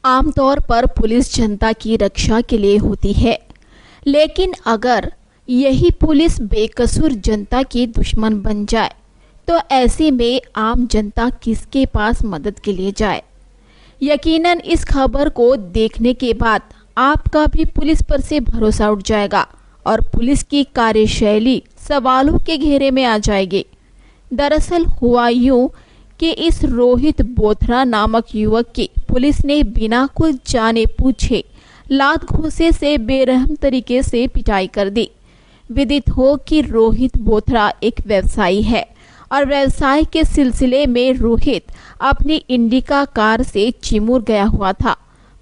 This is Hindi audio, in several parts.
आमतौर पर पुलिस जनता की रक्षा के लिए होती है, लेकिन अगर यही पुलिस बेकसूर जनता की दुश्मन बन जाए तो ऐसे में आम जनता किसके पास मदद के लिए जाए। यकीनन इस खबर को देखने के बाद आपका भी पुलिस पर से भरोसा उठ जाएगा और पुलिस की कार्यशैली सवालों के घेरे में आ जाएगी। दरअसल हुआ यूं कि इस रोहित बोथरा नामक युवक की पुलिस ने बिना कुछ जाने पूछे लात घूंसे से बेरहम तरीके से पिटाई कर दी। विदित हो कि रोहित बोथरा एक व्यवसायी है और व्यवसाय के सिलसिले में रोहित अपनी इंडिका कार से चिमूर गया हुआ था।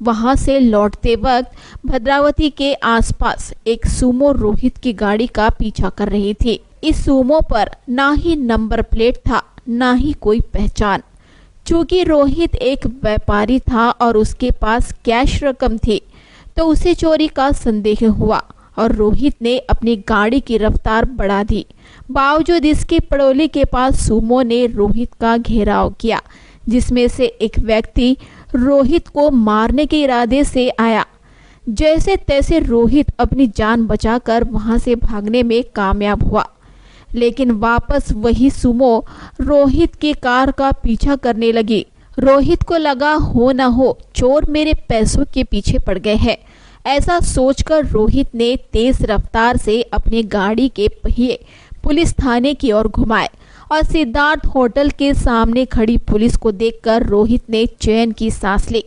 वहां से लौटते वक्त भद्रावती के आसपास एक सूमो रोहित की गाड़ी का पीछा कर रही थी। इस सूमो पर ना ही नंबर प्लेट था, ना ही कोई पहचान। चूंकि रोहित एक व्यापारी था और उसके पास कैश रकम थी, तो उसे चोरी का संदेह हुआ और रोहित ने अपनी गाड़ी की रफ्तार बढ़ा दी। बावजूद इसके पड़ोली के पास सूमो ने रोहित का घेराव किया, जिसमें से एक व्यक्ति रोहित को मारने के इरादे से आया। जैसे तैसे रोहित अपनी जान बचाकर वहां से भागने में कामयाब हुआ, लेकिन वापस वही सूमो रोहित की कार का पीछा करने लगी। रोहित को लगा हो न हो चोर मेरे पैसों के पीछे पड़ गए हैं। ऐसा सोचकर रोहित ने तेज रफ्तार से अपनी गाड़ी के पहिए पुलिस थाने की ओर घुमाए और सिद्धार्थ होटल के सामने खड़ी पुलिस को देखकर रोहित ने चैन की सांस ली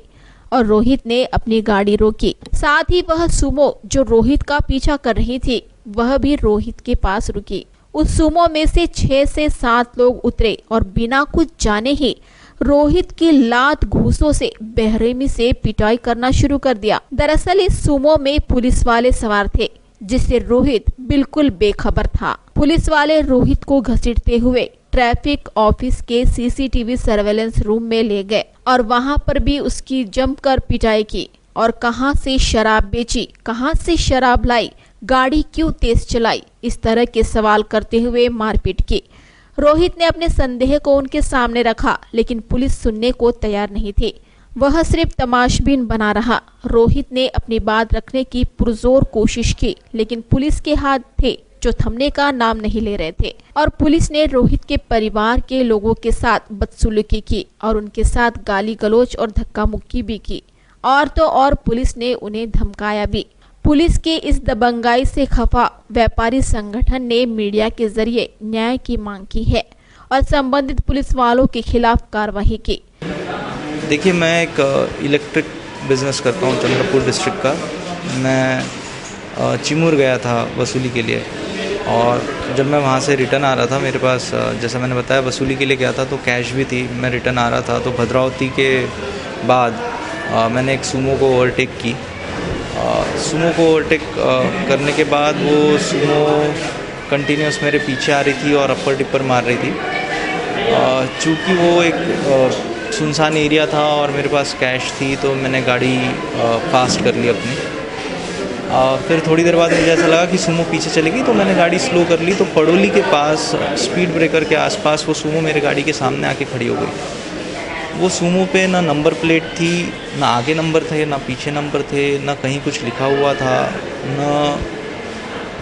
और रोहित ने अपनी गाड़ी रोकी। साथ ही वह सूमो जो रोहित का पीछा कर रही थी, वह भी रोहित के पास रुकी। उस सूमो में से 6 से 7 लोग उतरे और बिना कुछ जाने ही रोहित की लात घूंसों से बेरहमी से पिटाई करना शुरू कर दिया। दरअसल इस सूमो में पुलिस वाले सवार थे, जिससे रोहित बिल्कुल बेखबर था। पुलिस वाले रोहित को घसीटते हुए ट्रैफिक ऑफिस के सीसीटीवी सर्वेलेंस रूम में ले गए और वहां पर भी उसकी जमकर पिटाई की और कहां से शराब बेची, कहां से शराब लाई, गाड़ी क्यों तेज चलाई, इस तरह के सवाल करते हुए मारपीट की। रोहित ने अपने संदेह को उनके सामने रखा, लेकिन पुलिस सुनने को तैयार नहीं थी। वह सिर्फ तमाशबीन बना रहा। रोहित ने अपनी बात रखने की पुरजोर कोशिश की, लेकिन पुलिस के हाथ थे जो थमने का नाम नहीं ले रहे थे और पुलिस ने रोहित के परिवार के लोगों के साथ बदसलूकी की और उनके साथ गाली गलौज और धक्का मुक्की भी की। और तो और पुलिस ने उन्हें धमकाया भी। पुलिस के इस दबंगाई से खफा व्यापारी संगठन ने मीडिया के जरिए न्याय की मांग की है और संबंधित पुलिस वालों के खिलाफ कार्रवाई की। देखिए, मैं एक इलेक्ट्रिक बिजनेस करता हूँ चंद्रपुर डिस्ट्रिक्ट का। मैं चिमूर गया था वसूली के लिए और जब मैं वहाँ से रिटर्न आ रहा था, मेरे पास जैसा मैंने बताया वसूली के लिए गया था तो कैश भी थी। मैं रिटर्न आ रहा था तो भद्रावती के बाद मैंने एक सूमो को ओवरटेक की। सूमो को ओवरटेक करने के बाद वो सूमो कंटिन्यूस मेरे पीछे आ रही थी और अपर टिप्पर मार रही थी। चूँकि वो एक सुनसान एरिया था और मेरे पास कैश थी तो मैंने गाड़ी फास्ट कर ली अपनी। फिर थोड़ी देर बाद मुझे ऐसा लगा कि सूमो पीछे चलेगी तो मैंने गाड़ी स्लो कर ली। तो पड़ोली के पास स्पीड ब्रेकर के आसपास वो सूमो मेरे गाड़ी के सामने आके खड़ी हो गई। वो सूमो पे ना नंबर प्लेट थी, ना आगे नंबर थे, ना पीछे नंबर थे, ना कहीं कुछ लिखा हुआ था,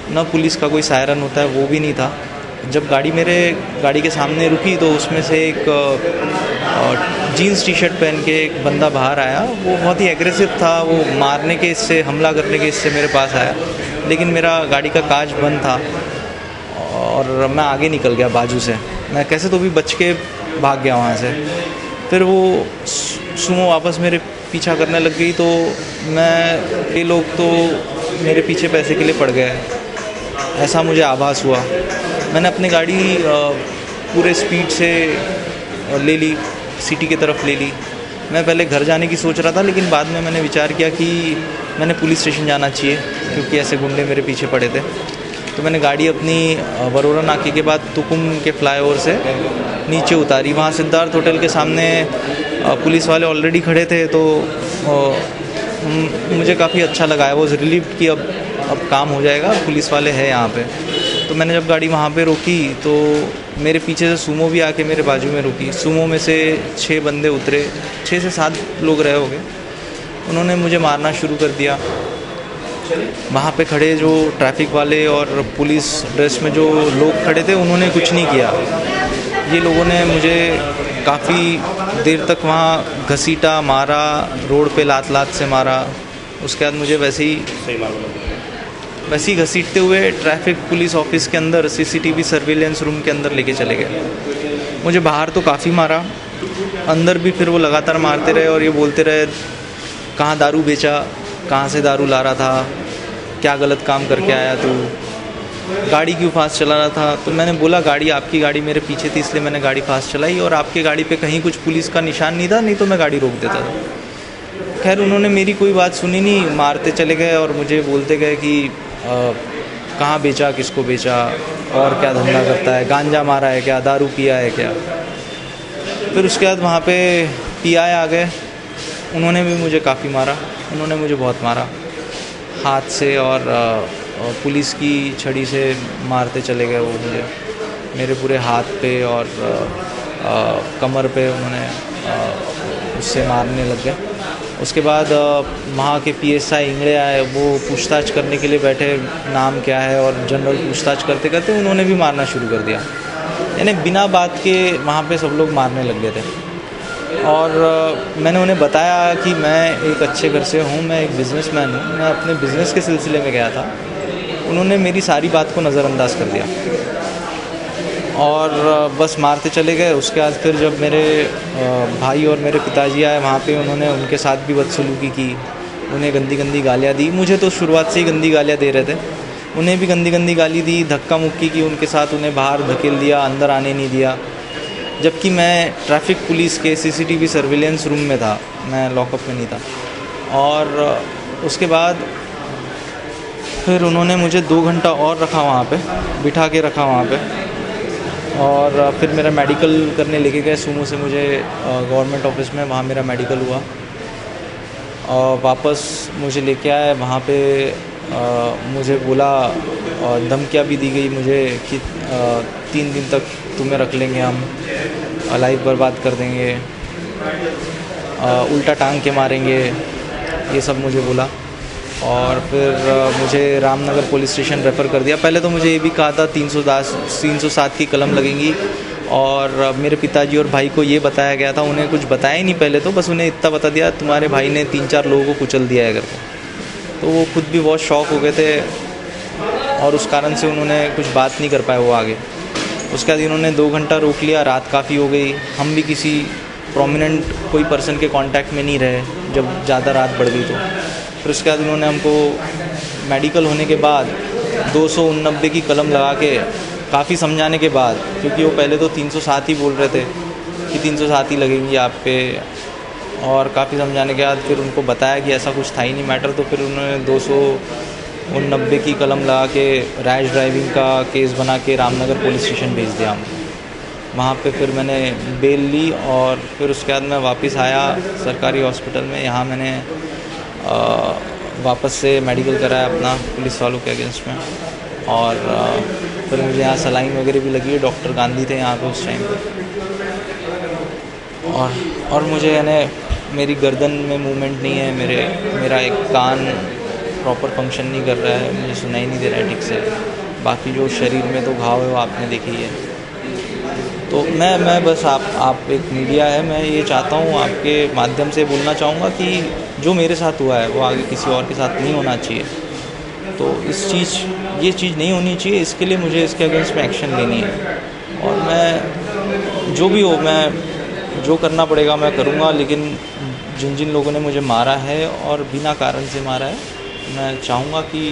ना पुलिस का कोई सायरन होता है वो भी नहीं था। जब गाड़ी मेरे गाड़ी के सामने रुकी तो उसमें से एक जीन्स टी शर्ट पहन के एक बंदा बाहर आया। वो बहुत ही एग्रेसिव था। वो मारने के इससे, हमला करने के इससे मेरे पास आया, लेकिन मेरा गाड़ी का कांच बंद था और मैं आगे निकल गया बाजू से। मैं कैसे तो भी बच के भाग गया वहाँ से। फिर वो सूमो वापस मेरे पीछा करने लग गई तो ये लोग तो मेरे पीछे पैसे के लिए पड़ गए, ऐसा मुझे आभास हुआ। मैंने अपनी गाड़ी पूरे स्पीड से ले ली, सिटी की तरफ ले ली। मैं पहले घर जाने की सोच रहा था, लेकिन बाद में मैंने विचार किया कि मैंने पुलिस स्टेशन जाना चाहिए क्योंकि ऐसे गुंडे मेरे पीछे पड़े थे। तो मैंने गाड़ी अपनी बरोरा नाके के बाद तुकुम के फ्लाईओवर से नीचे उतारी। वहाँ सिद्धार्थ होटल के सामने पुलिस वाले ऑलरेडी खड़े थे तो मुझे काफ़ी अच्छा लगा। वो रिलीव्ड कि अब काम हो जाएगा, पुलिस वाले हैं यहाँ पे। तो मैंने जब गाड़ी वहाँ पे रोकी तो मेरे पीछे से सूमो भी आके मेरे बाजू में रुकी। सूमो में से 6 बंदे उतरे, 6 से 7 लोग रहे होंगे। उन्होंने मुझे मारना शुरू कर दिया। वहाँ पे खड़े जो ट्रैफिक वाले और पुलिस ड्रेस में जो लोग खड़े थे उन्होंने कुछ नहीं किया। ये लोगों ने मुझे काफ़ी देर तक वहाँ घसीटा, मारा, रोड पे लात लात से मारा। उसके बाद मुझे वैसे ही घसीटते हुए ट्रैफिक पुलिस ऑफिस के अंदर सीसीटीवी सर्विलेंस रूम के अंदर लेके चले गए। मुझे बाहर तो काफ़ी मारा, अंदर भी फिर वो लगातार मारते रहे और ये बोलते रहे कहाँ दारू बेचा, कहाँ से दारू ला रहा था, क्या गलत काम करके आया तू, गाड़ी क्यों फास्ट चला रहा था। तो मैंने बोला गाड़ी आपकी गाड़ी मेरे पीछे थी इसलिए मैंने गाड़ी फास्ट चलाई और आपकी गाड़ी पे कहीं कुछ पुलिस का निशान नहीं था, नहीं तो मैं गाड़ी रोक देता था। खैर उन्होंने मेरी कोई बात सुनी नहीं, मारते चले गए और मुझे बोलते गए कि कहाँ बेचा, किसको बेचा और क्या धंधा करता है, गांजा मारा है क्या, दारू पिया है क्या। फिर उसके बाद वहाँ पे पीआई आ गए, उन्होंने भी मुझे काफ़ी मारा, उन्होंने मुझे बहुत मारा हाथ से और पुलिस की छड़ी से मारते चले गए वो मुझे, मेरे पूरे हाथ पे और कमर पे उन्होंने उससे मारने लग गए। उसके बाद वहाँ के पीएसआई इंगड़े आए, वो पूछताछ करने के लिए बैठे नाम क्या है और जनरल पूछताछ करते करते उन्होंने भी मारना शुरू कर दिया। यानी बिना बात के वहाँ पे सब लोग मारने लग गए थे। और मैंने उन्हें बताया कि मैं एक अच्छे घर से हूँ, मैं एक बिज़नेसमैन हूँ, मैं अपने बिज़नेस के सिलसिले में गया था। उन्होंने मेरी सारी बात को नज़रअंदाज कर दिया और बस मारते चले गए। उसके बाद फिर जब मेरे भाई और मेरे पिताजी आए वहाँ पे, उन्होंने उनके साथ भी बदसलूकी की, उन्हें गंदी गंदी गालियाँ दी। मुझे तो शुरुआत से ही गंदी गालियाँ दे रहे थे, उन्हें भी गंदी गंदी गाली दी, धक्का मुक्की की उनके साथ, उन्हें बाहर धकेल दिया, अंदर आने नहीं दिया। जबकि मैं ट्रैफिक पुलिस के सीसीटीवी सर्विलेंस रूम में था, मैं लॉकअप में नहीं था। और उसके बाद फिर उन्होंने मुझे 2 घंटा और रखा वहाँ पे, बिठा के रखा वहाँ पे। और फिर मेरा मेडिकल करने लेके गए सूमो से मुझे गवर्नमेंट ऑफिस में, वहाँ मेरा मेडिकल हुआ और वापस मुझे लेके आए। वहाँ पे मुझे बोला और धमकियाँ भी दी गई मुझे कि 3 दिन तक तुम्हें रख लेंगे हम, लाइफ बर्बाद कर देंगे, उल्टा टांग के मारेंगे, ये सब मुझे बोला। और फिर मुझे रामनगर पुलिस स्टेशन रेफ़र कर दिया। पहले तो मुझे ये भी कहा था 307 की कलम लगेंगी और मेरे पिताजी और भाई को ये बताया गया था, उन्हें कुछ बताया ही नहीं पहले तो, बस उन्हें इतना बता दिया तुम्हारे भाई ने 3-4 लोगों को कुचल दिया है करके। तो वो खुद भी बहुत शॉक हो गए थे और उस कारण से उन्होंने कुछ बात नहीं कर पाए वो आगे। उसके बाद इन्होंने 2 घंटा रोक लिया, रात काफ़ी हो गई, हम भी किसी प्रोमिनेंट कोई पर्सन के कांटेक्ट में नहीं रहे जब ज़्यादा रात बढ़ गई तो। फिर उसके बाद उन्होंने हमको मेडिकल होने के बाद 289 की कलम लगा के काफ़ी समझाने के बाद, क्योंकि वो पहले तो 307 ही बोल रहे थे कि 307 ही लगेंगी आप पे, और काफ़ी समझाने के बाद फिर उनको बताया कि ऐसा कुछ था ही नहीं मैटर। तो फिर उन्होंने 289 की कलम लगा के रैश ड्राइविंग का केस बना के रामनगर पुलिस स्टेशन भेज दिया हमको। वहाँ पे फिर मैंने बेल ली और फिर उसके बाद मैं वापस आया सरकारी हॉस्पिटल में। यहाँ मैंने वापस से मेडिकल कराया अपना पुलिस वालों के अगेंस्ट में, और फिर मुझे यहाँ सलाइन वगैरह भी लगी है, डॉक्टर गांधी थे यहाँ पे उस टाइम पे। और मुझे यानी मेरी गर्दन में मूवमेंट नहीं है, मेरा एक कान प्रॉपर फंक्शन नहीं कर रहा है, मुझे सुनाई नहीं दे रहा है ठीक से। बाकी जो शरीर में तो घाव है वो आपने देखी है। तो मैं बस आप एक मीडिया है, मैं ये चाहता हूँ आपके माध्यम से बोलना चाहूँगा कि जो मेरे साथ हुआ है वो आगे किसी और के साथ नहीं होना चाहिए। तो ये चीज़ नहीं होनी चाहिए, इसके लिए मुझे इसके अगेंस्ट में एक्शन लेनी है। और मैं जो भी हो, मैं जो करना पड़ेगा मैं करूँगा। लेकिन जिन लोगों ने मुझे मारा है और बिना कारण से मारा है, मैं चाहूँगा कि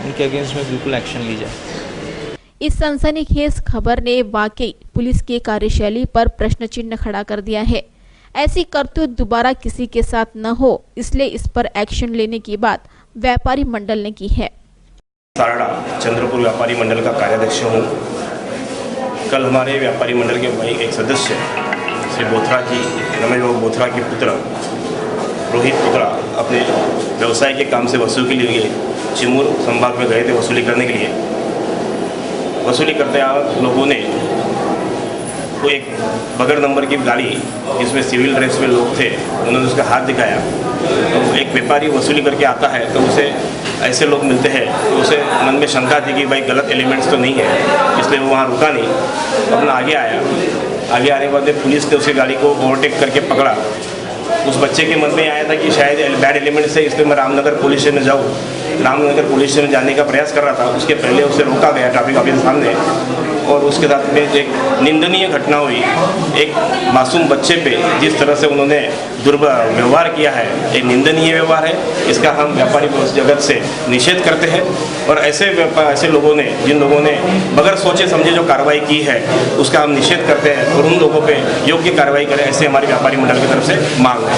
उनके अगेंस्ट में बिल्कुल एक्शन ली जाए। इस सनसनीखेज खबर ने वाकई पुलिस की कार्यशैली पर प्रश्न चिन्ह खड़ा कर दिया है। ऐसी करतूत दोबारा किसी के साथ न हो, इसलिए इस पर एक्शन लेने की बात व्यापारी मंडल ने की है। सारड़ा चंद्रपुर व्यापारी मंडल का कार्याध्यक्ष हूँ। कल हमारे व्यापारी मंडल के भाई एक सदस्य श्री बोथरा जी, रमेश बाबू बोथरा के पुत्र रोहित पुत्रा अपने व्यवसाय के काम से वसूली के लिए चिमूर संभाग में गए थे वसूली करने के लिए। वसूली करते आप लोगों ने वो एक बगैर नंबर की गाड़ी जिसमें सिविल ड्रेस में लोग थे, उन्होंने उसका हाथ दिखाया। तो एक व्यापारी वसूली करके आता है तो उसे ऐसे लोग मिलते हैं तो उसे मन में शंका थी कि भाई गलत एलिमेंट्स तो नहीं है, इसलिए वो वहाँ रुका नहीं, अपना आगे आया। आगे आने के बाद पुलिस ने उसकी गाड़ी को ओवरटेक करके पकड़ा। उस बच्चे के मन में आया था कि शायद बैड एलिमेंट्स है, इसलिए मैं रामनगर पुलिस स्टेशन जाऊँ। रामनगर पुलिस स्टेशन जाने का प्रयास कर रहा था, उसके पहले उसे रोका गया ट्रैफिक ऑफिसर सामने, और उसके साथ में एक निंदनीय घटना हुई। एक मासूम बच्चे पे जिस तरह से उन्होंने दुर्व्यवहार किया है, एक निंदनीय व्यवहार है। इसका हम व्यापारी जगत से निषेध करते हैं, और ऐसे लोगों ने, जिन लोगों ने बगैर सोचे समझे जो कार्रवाई की है, उसका हम निषेध करते हैं और उन लोगों पे योग्य कार्रवाई करें, ऐसे हमारी व्यापारी मंडळ की तरफ से मांग है।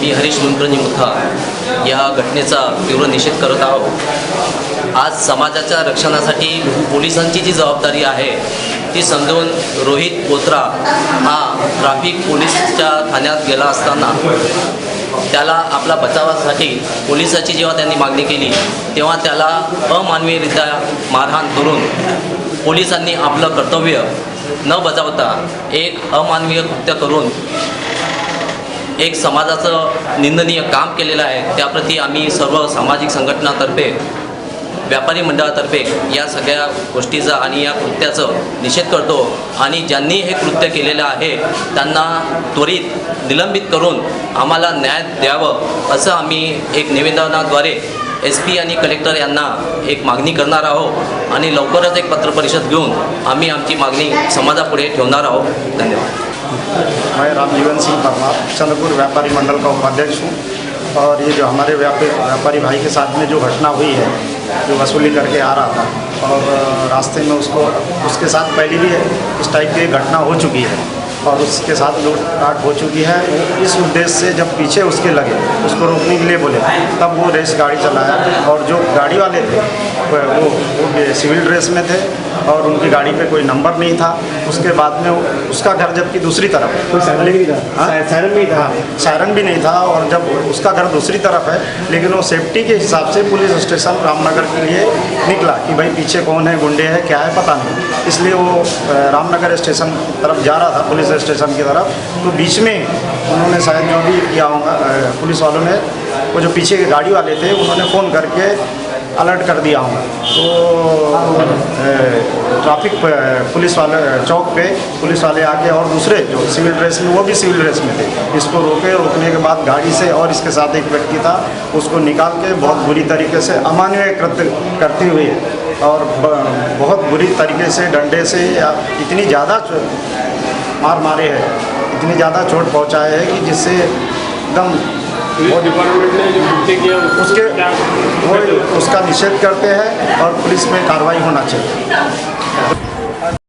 मी हरीश लुंडरनी मुथा या घटनेचा तीव्र निषेध करत आहोत। आज समाजाच्या रक्षणासाठी पोलिसांची जी जबाबदारी आहे ती समजून रोहित बोथरा हा ट्रॅफिक पोलीसच्या ठाण्यात गेला असताना त्याला आपला बचावासाठी पोलिसाची जेव्हा त्यांनी मागणी केली तेव्हा त्याला अमानवीयरित्या मारहाण करून पोलिसांनी आपलं कर्तव्य न बजावता एक अमानवीय कृत्य करून एक समाजाचं निंदनीय काम केलेलं आहे। त्याप्रती आम्ही सर्व सामाजिक संघटनातर्फे, व्यापारी मंडळातर्फे या सगळ्या गोष्टीचा आणि या कृत्याचं निषेध करतो, आणि ज्यांनी हे कृत्य केलेलं आहे त्यांना त्वरित निलंबित करून आम्हाला न्याय द्यावं असं आम्ही एक निवेदनाद्वारे SP आणि कलेक्टर यांना एक मागणी करणार आहोत, आणि लवकरच एक पत्रपरिषद घेऊन आम्ही आमची मागणी समाजापुढे ठेवणार आहोत। धन्यवाद। मैं रामजीवन सिंह परमार चंद्रपुर व्यापारी मंडल का उपाध्यक्ष हूँ, और ये जो हमारे व्यापारी भाई के साथ में जो घटना हुई है, जो वसूली करके आ रहा था और रास्ते में उसके साथ पहले भी इस टाइप की घटना हो चुकी है और उसके साथ लूटपाट हो चुकी है। वो इस उद्देश्य से जब पीछे उसके लगे, उसको रोकने के लिए बोले, तब वो रेस गाड़ी चलाया, और जो गाड़ी वाले थे वो सिविल ड्रेस में थे और उनकी गाड़ी पे कोई नंबर नहीं था। उसके बाद में उसका घर जबकि दूसरी तरफ, कोई सायरन भी था, सायरन भी नहीं था, और जब उसका घर दूसरी तरफ है, लेकिन वो सेफ्टी के हिसाब से पुलिस स्टेशन रामनगर के लिए निकला कि भाई पीछे कौन है, गुंडे हैं, क्या है पता नहीं, इसलिए वो रामनगर स्टेशन तरफ जा रहा था, पुलिस स्टेशन की तरफ। तो बीच में उन्होंने शायद जो भी किया होगा, पुलिस वालों ने, वो जो पीछे के गाड़ी वाले थे उन्होंने फ़ोन करके अलर्ट कर दिया होगा। तो ट्रैफिक पुलिस वाले चौक पे पुलिस वाले आके, और दूसरे जो सिविल ड्रेस में, वो भी सिविल ड्रेस में थे, इसको रोकने के बाद गाड़ी से, और इसके साथ एक व्यक्ति था, उसको निकाल के बहुत बुरी तरीके से अमानवीय कृत्य करते हुए और बहुत बुरी तरीके से डंडे से इतनी ज़्यादा मारे हैं, इतनी ज़्यादा चोट पहुँचाए है कि जिससे एकदम वो डिपार्टमेंट ने जो कृत्य किया उसका निषेध करते हैं और पुलिस में कार्रवाई होना चाहिए।